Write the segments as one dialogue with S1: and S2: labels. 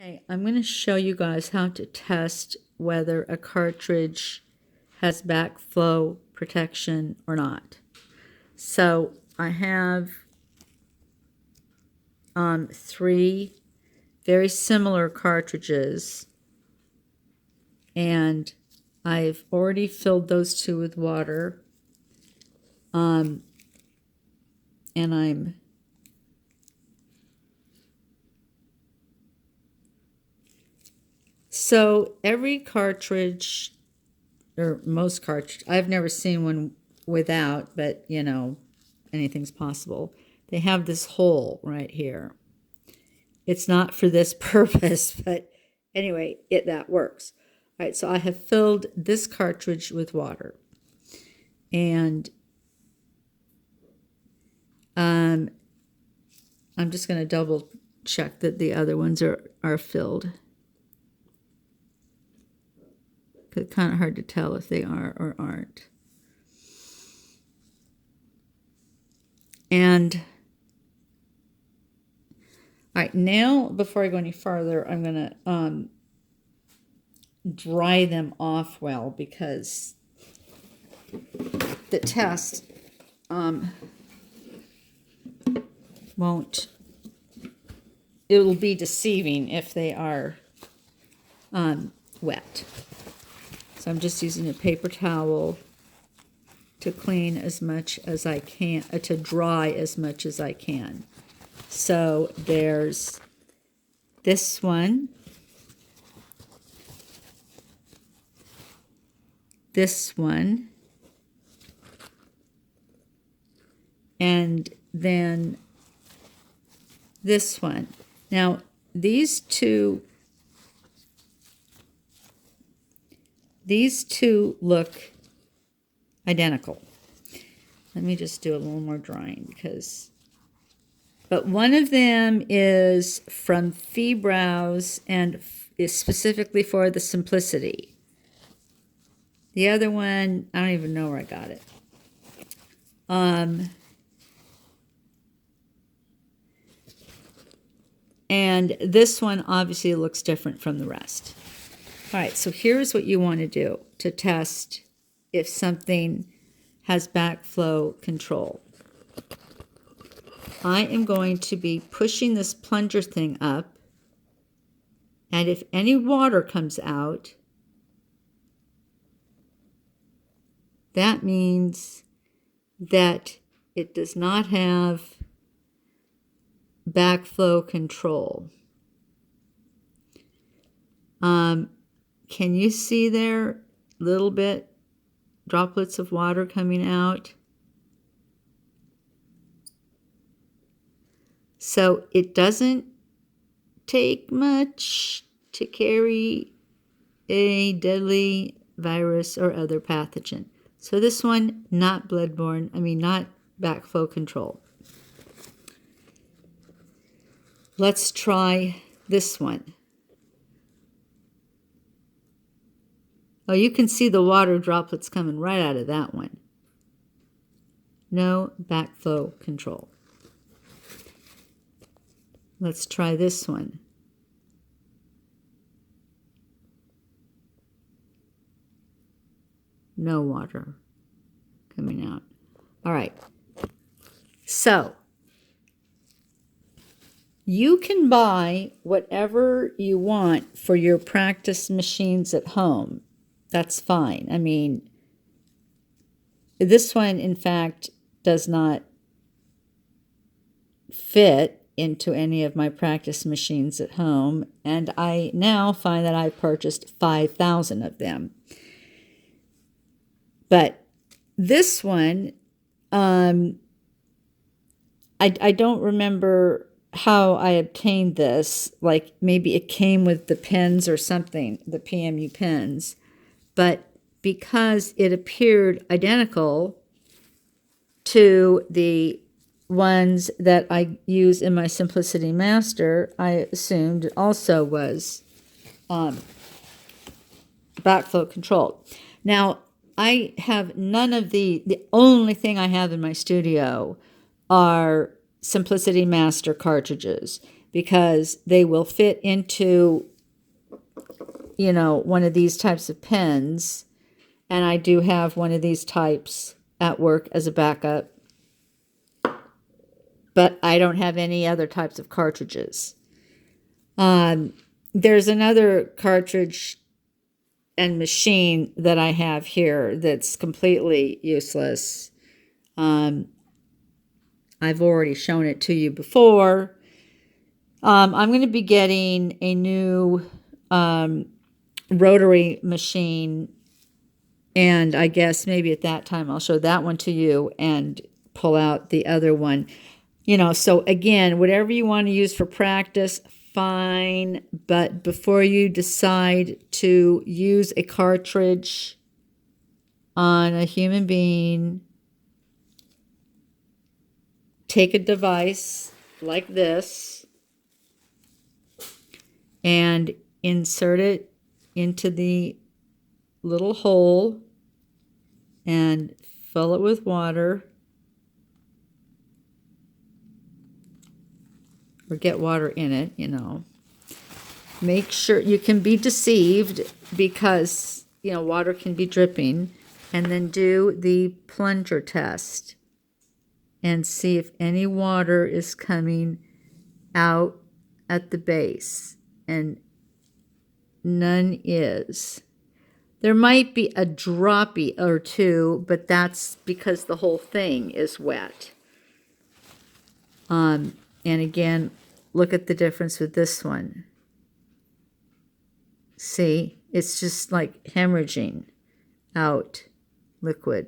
S1: Okay, I'm going to show you guys how to test whether a cartridge has backflow protection or not. So I have three very similar cartridges, and I've already filled those two with water, and so every cartridge, or most cartridges, I've never seen one without, but you know, anything's possible. They have this hole right here. It's not for this purpose, but anyway, that works. All right, so I have filled this cartridge with water, and I'm just going to double check that the other ones are filled. It's kind of hard to tell if they are or aren't. And all right, now before I go any farther, I'm going to dry them off well, because the test it'll be deceiving if they are wet. So I'm just using a paper towel to clean as much as I can, to dry as much as I can. So there's this one, this one, and then this one. Now, these two look identical. Let me just do a little more drying, but one of them is from Febrowse and is specifically for the Simplicity. The other one, I don't even know where I got it. And this one obviously looks different from the rest. All right, so here's what you want to do to test if something has backflow control. I am going to be pushing this plunger thing up, and if any water comes out, that means that it does not have backflow control. Can you see there little bit droplets of water coming out? So it doesn't take much to carry a deadly virus or other pathogen. So this one, not bloodborne, not backflow control. Let's try this one. Oh, you can see the water droplets coming right out of that one. No backflow control. Let's try this one. No water coming out. All right. So you can buy whatever you want for your practice machines at home. That's fine. This one, in fact, does not fit into any of my practice machines at home, and I now find that I purchased 5,000 of them. But this one, I don't remember how I obtained this. Like maybe it came with the pens or something, the PMU pens. But because it appeared identical to the ones that I use in my Simplicity Master, I assumed it also was backflow controlled. Now, I have none of the only thing I have in my studio are Simplicity Master cartridges. because they will fit into, you know, one of these types of pens. And I do have one of these types at work as a backup. But I don't have any other types of cartridges. There's another cartridge and machine that I have here that's completely useless. I've already shown it to you before. I'm going to be getting a new rotary machine, and I guess maybe at that time I'll show that one to you and pull out the other one. You know, so again, whatever you want to use for practice, fine. But before you decide to use a cartridge on a human being, take a device like this and insert it into the little hole and fill it with water. Or get water in it, you know. Make sure you can be deceived because, you know, water can be dripping. And then do the plunger test and see if any water is coming out at the base. And none is. There might be a droppy or two, but that's because the whole thing is wet. And again, look at the difference with this one. See, it's just like hemorrhaging out liquid,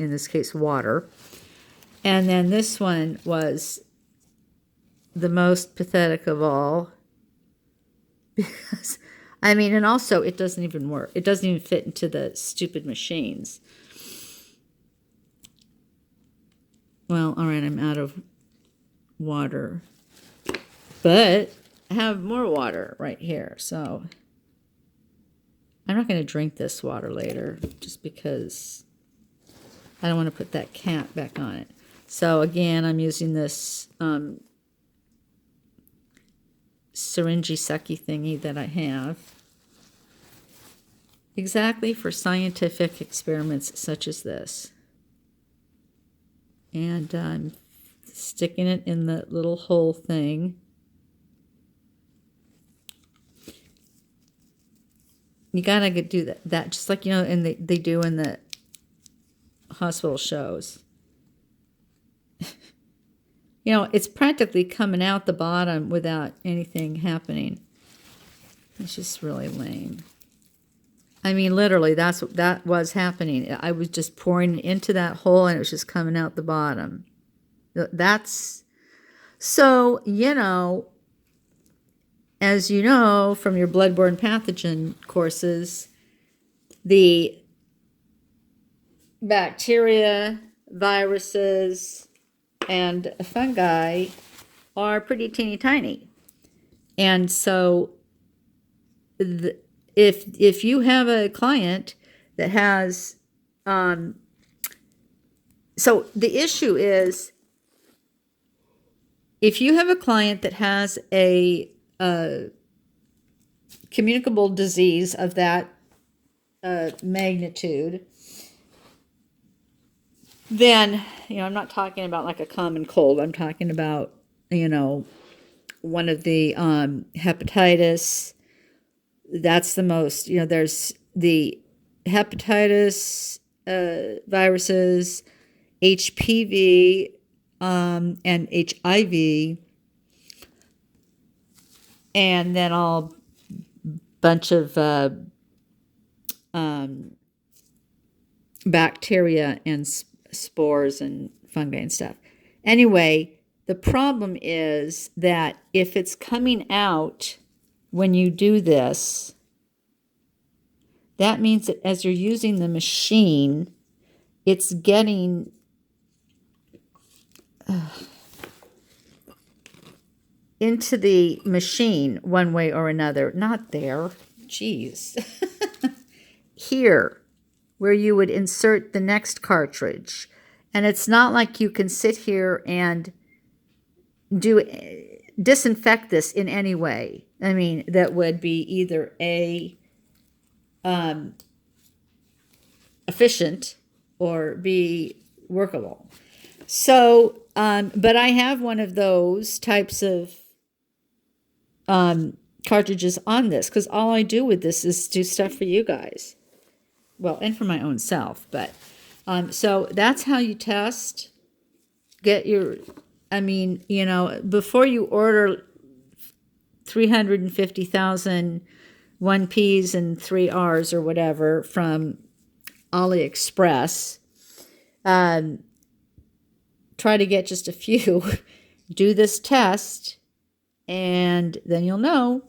S1: in this case water. And then this one was the most pathetic of all, because, I mean, and also it doesn't even work. It doesn't even fit into the stupid machines. Well, all right, I'm out of water, but I have more water right here, so I'm not going to drink this water later just because I don't want to put that cap back on it. So again, I'm using this syringy sucky thingy that I have exactly for scientific experiments such as this, and I'm sticking it in the little hole thing. You gotta do that just like, you know, and they do in the hospital shows. You know, it's practically coming out the bottom without anything happening. It's just really lame. I mean, literally, that was happening. I was just pouring into that hole and it was just coming out the bottom. That's, so, you know, as you know from your bloodborne pathogen courses, the bacteria, viruses, and fungi are pretty teeny tiny. And so if you have a client that has, so the issue is, if you have a client that has a communicable disease of that magnitude, then, you know, I'm not talking about like a common cold. I'm talking about, you know, one of the hepatitis. That's the most, you know, there's the hepatitis viruses, HPV, and HIV, and then all bunch of bacteria and spores and fungi and stuff. Anyway, the problem is that if it's coming out when you do this, that means that as you're using the machine, it's getting into the machine one way or another. Not there. Jeez. Here, where you would insert the next cartridge. And it's not like you can sit here and do disinfect this in any way. I mean, that would be either efficient or be workable. So, but I have one of those types of cartridges on this, because all I do with this is do stuff for you guys. Well, and for my own self, but so that's how you test. Get your, I mean, you know, before you order 350,000 1Ps and 3Rs or whatever from AliExpress, try to get just a few. Do this test, and then you'll know